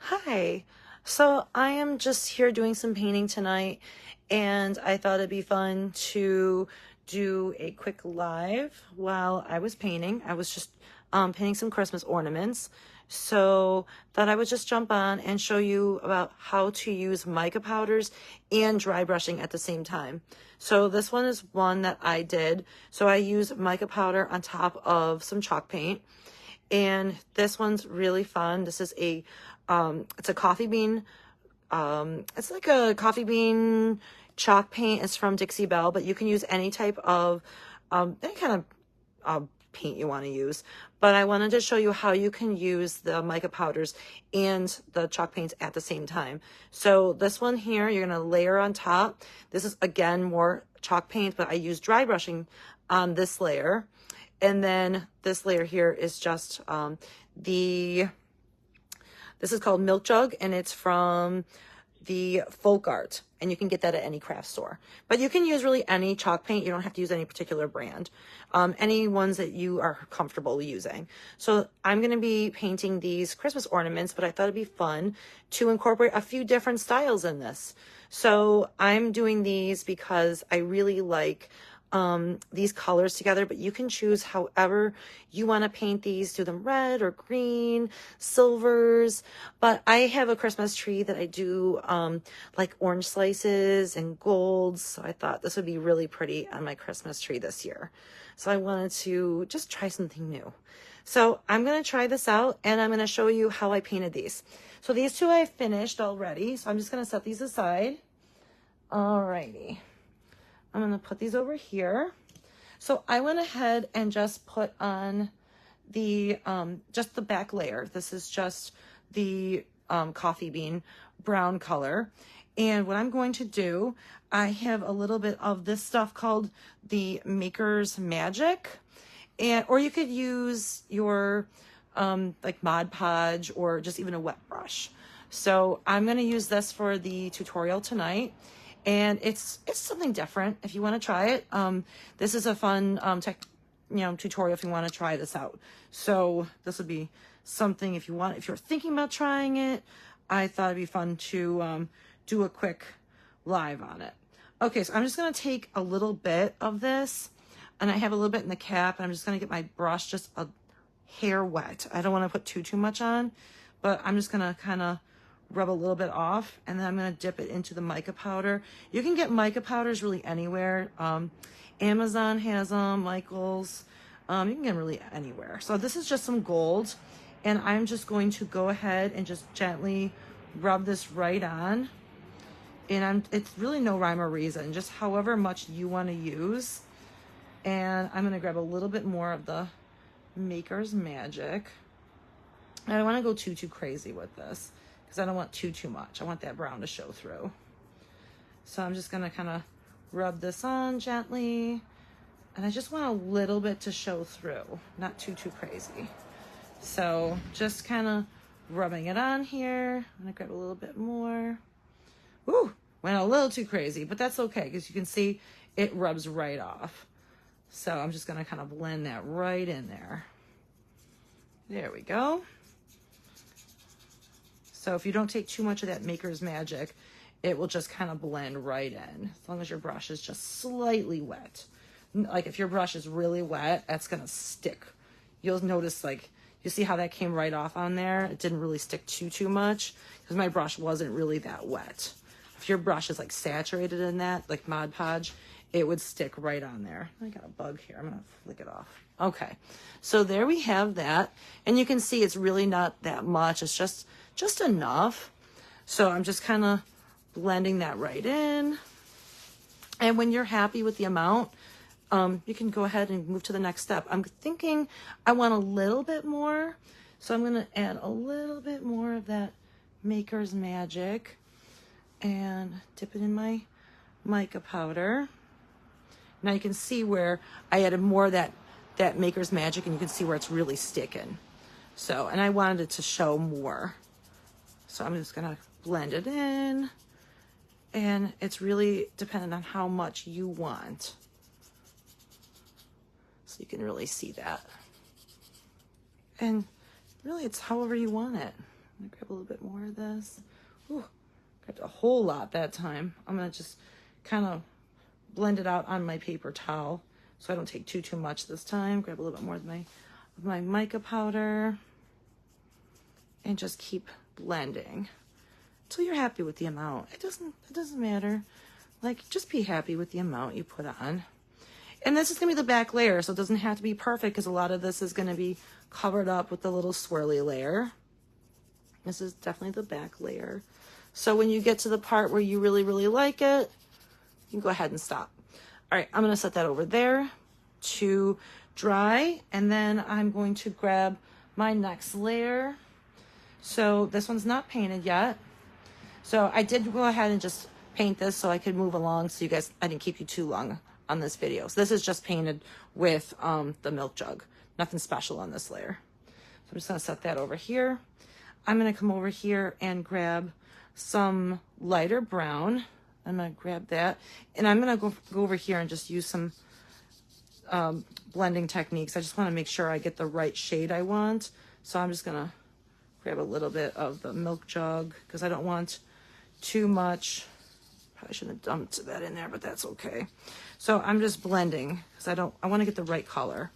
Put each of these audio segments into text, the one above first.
Hi. So I am just here doing some painting tonight, and I thought it'd be fun to do a quick live while I was painting. I was just painting some Christmas ornaments. So thought I would just jump on and show you about how to use mica powders and dry brushing at the same time. So this one is one that I did. So I use mica powder on top of some chalk paint. And this one's really fun. This is it's a coffee bean. It's like a coffee bean chalk paint. It's from Dixie Belle, but you can use any type of, any kind of paint you want to use. But I wanted to show you how you can use the mica powders and the chalk paints at the same time. So this one here, you're going to layer on top. This is, again, more chalk paint, but I use dry brushing on this layer. And then this layer here is just this is called Milk Jug, and it's from the Folk Art, and you can get that at any craft store. But you can use really any chalk paint. You don't have to use any particular brand. Any ones that you are comfortable using. So I'm going to be painting these Christmas ornaments, but I thought it'd be fun to incorporate a few different styles in this. So I'm doing these because I really like these colors together, but you can choose however you want to paint these. Do them red or green, silvers. But I have a Christmas tree that I do like orange slices and golds. So I thought this would be really pretty on my Christmas tree this year. So I wanted to just try something new. So I'm going to try this out, and I'm going to show you how I painted these. So these two I finished already. So I'm just going to set these aside. Alrighty. I'm going to put these over here. So I went ahead and just put on the, just the back layer. This is just the coffee bean brown color. And what I'm going to do, I have a little bit of this stuff called the Maker's Magic. Or you could use your like Mod Podge or just even a wet brush. So I'm going to use this for the tutorial tonight. And it's something different if you want to try it. This is a fun tutorial if you want to try this out. So this would be something if you're thinking about trying it. I thought it'd be fun to do a quick live on it. Okay, so I'm just gonna take a little bit of this, and I have a little bit in the cap, and I'm just gonna get my brush just a hair wet. I don't want to put too much on, but I'm just gonna kind of rub a little bit off, and then I'm going to dip it into the mica powder. You can get mica powders really anywhere. Amazon has them, Michael's. You can get them really anywhere. So this is just some gold, and I'm just going to go ahead and just gently rub this right on. And it's really no rhyme or reason, just however much you want to use. And I'm going to grab a little bit more of the Maker's Magic. I don't want to go too crazy with this, because I don't want too much. I want that brown to show through. So I'm just gonna kind of rub this on gently, and I just want a little bit to show through, not too crazy. So just kind of rubbing it on here. I'm gonna grab a little bit more. Ooh, went a little too crazy, but that's okay, because you can see it rubs right off. So I'm just gonna kind of blend that right in there. There we go. So if you don't take too much of that Maker's Magic, it will just kind of blend right in, as long as your brush is just slightly wet. Like if your brush is really wet, that's gonna stick. You'll notice, like, you see how that came right off on there? It didn't really stick too much, because my brush wasn't really that wet. If your brush is like saturated in that, like Mod Podge, it would stick right on there. I got a bug here, I'm gonna flick it off. Okay, so there we have that. And you can see it's really not that much, it's just enough. So I'm just kind of blending that right in. And when you're happy with the amount, you can go ahead and move to the next step. I'm thinking I want a little bit more, so I'm going to add a little bit more of that Maker's Magic and dip it in my mica powder. Now you can see where I added more of that Maker's Magic, and you can see where it's really sticking. So, and I wanted it to show more. So I'm just gonna blend it in, and it's really dependent on how much you want. So you can really see that. And really it's however you want it. I'm gonna grab a little bit more of this. Ooh, grabbed a whole lot that time. I'm gonna just kind of blend it out on my paper towel so I don't take too much this time. Grab a little bit more of my mica powder and just keep blending until you're happy with the amount. It doesn't matter. Like, just be happy with the amount you put on. And this is gonna be the back layer, so it doesn't have to be perfect because a lot of this is gonna be covered up with the little swirly layer. This is definitely the back layer. So when you get to the part where you really like it, you can go ahead and stop. All right, I'm gonna set that over there to dry, and then I'm going to grab my next layer. So this one's not painted yet. So I did go ahead and just paint this so I could move along so you guys, I didn't keep you too long on this video. So this is just painted with the milk jug. Nothing special on this layer. So I'm just gonna set that over here. I'm gonna come over here and grab some lighter brown. I'm gonna grab that, and I'm gonna go over here and just use some blending techniques. I just wanna make sure I get the right shade I want. So I'm just gonna grab a little bit of the milk jug because I don't want too much. Probably shouldn't have dumped that in there, but that's okay. So I'm just blending because I want to get the right color.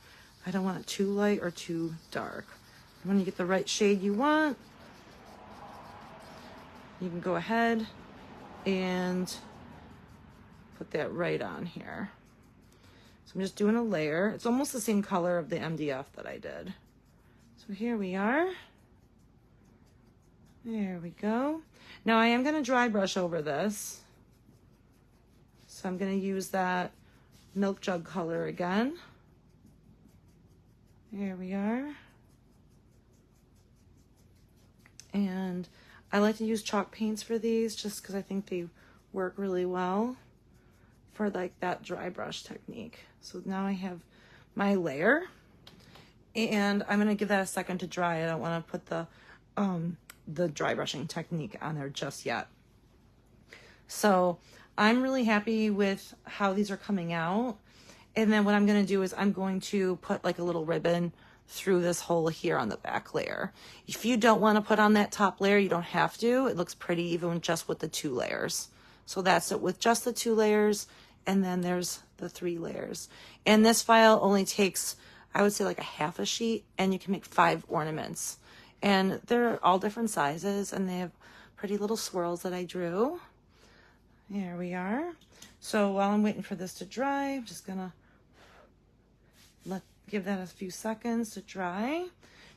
I don't want it too light or too dark. When you get the right shade you want, you can go ahead and put that right on here. So I'm just doing a layer. It's almost the same color of the MDF that I did. So here we are. There we go. Now I am going to dry brush over this. So I'm going to use that milk jug color again. There we are. And I like to use chalk paints for these just because I think they work really well for like that dry brush technique. So now I have my layer, and I'm going to give that a second to dry. I don't want to put the dry brushing technique on there just yet. So I'm really happy with how these are coming out. And then what I'm going to do is I'm going to put like a little ribbon through this hole here on the back layer. If you don't want to put on that top layer, you don't have to. It looks pretty even just with the 2 layers. So that's it with just the 2 layers. And then there's the 3 layers. And this file only takes, I would say, like a half a sheet, and you can make 5 ornaments. And they're all different sizes, and they have pretty little swirls that I drew. There we are. So while I'm waiting for this to dry, I'm just gonna give that a few seconds to dry.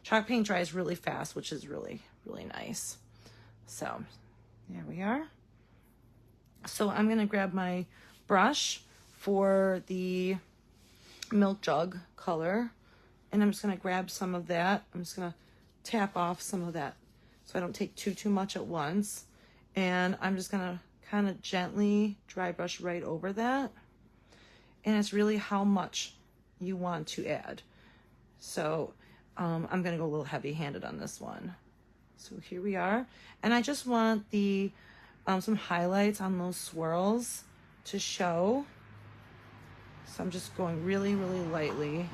Chalk paint dries really fast, which is really nice. So there we are. So I'm gonna grab my brush for the milk jug color, and I'm just gonna grab some of that. I'm just gonna tap off some of that so I don't take too much at once. And I'm just gonna kind of gently dry brush right over that. And it's really how much you want to add. So I'm gonna go a little heavy-handed on this one. So here we are. And I just want the some highlights on those swirls to show. So I'm just going really lightly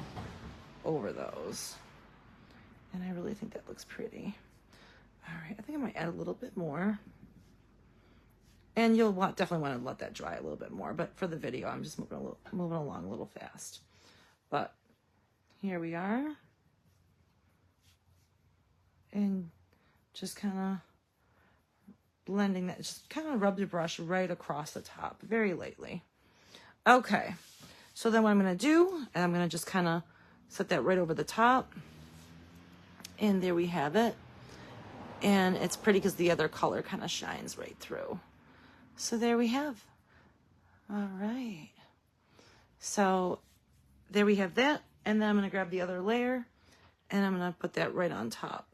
over those. And I really think that looks pretty. All right, I think I might add a little bit more. And you'll definitely want to let that dry a little bit more. But for the video, I'm just moving along a little fast. But here we are. And just kind of blending that. Just kind of rub the brush right across the top, very lightly. Okay, so then what I'm going to do, and I'm going to just kind of set that right over the top. And there we have it. And it's pretty because the other color kind of shines right through. So there we have. All right. So there we have that. And then I'm going to grab the other layer and I'm going to put that right on top.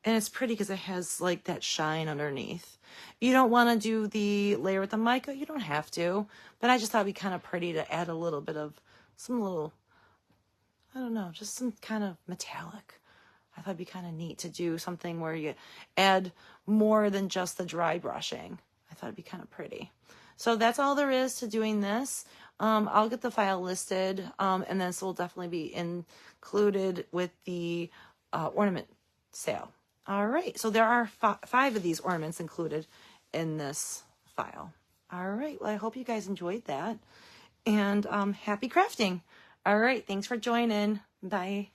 And it's pretty because it has like that shine underneath. You don't want to do the layer with the mica. You don't have to. But I just thought it'd be kind of pretty to add a little bit of some little, I don't know, just some kind of metallic. I thought it'd be kind of neat to do something where you add more than just the dry brushing. I thought it'd be kind of pretty. So that's all there is to doing this. I'll get the file listed, and this will definitely be included with the ornament sale. All right, so there are 5 of these ornaments included in this file. All right, well, I hope you guys enjoyed that. And happy crafting. All right, thanks for joining. Bye.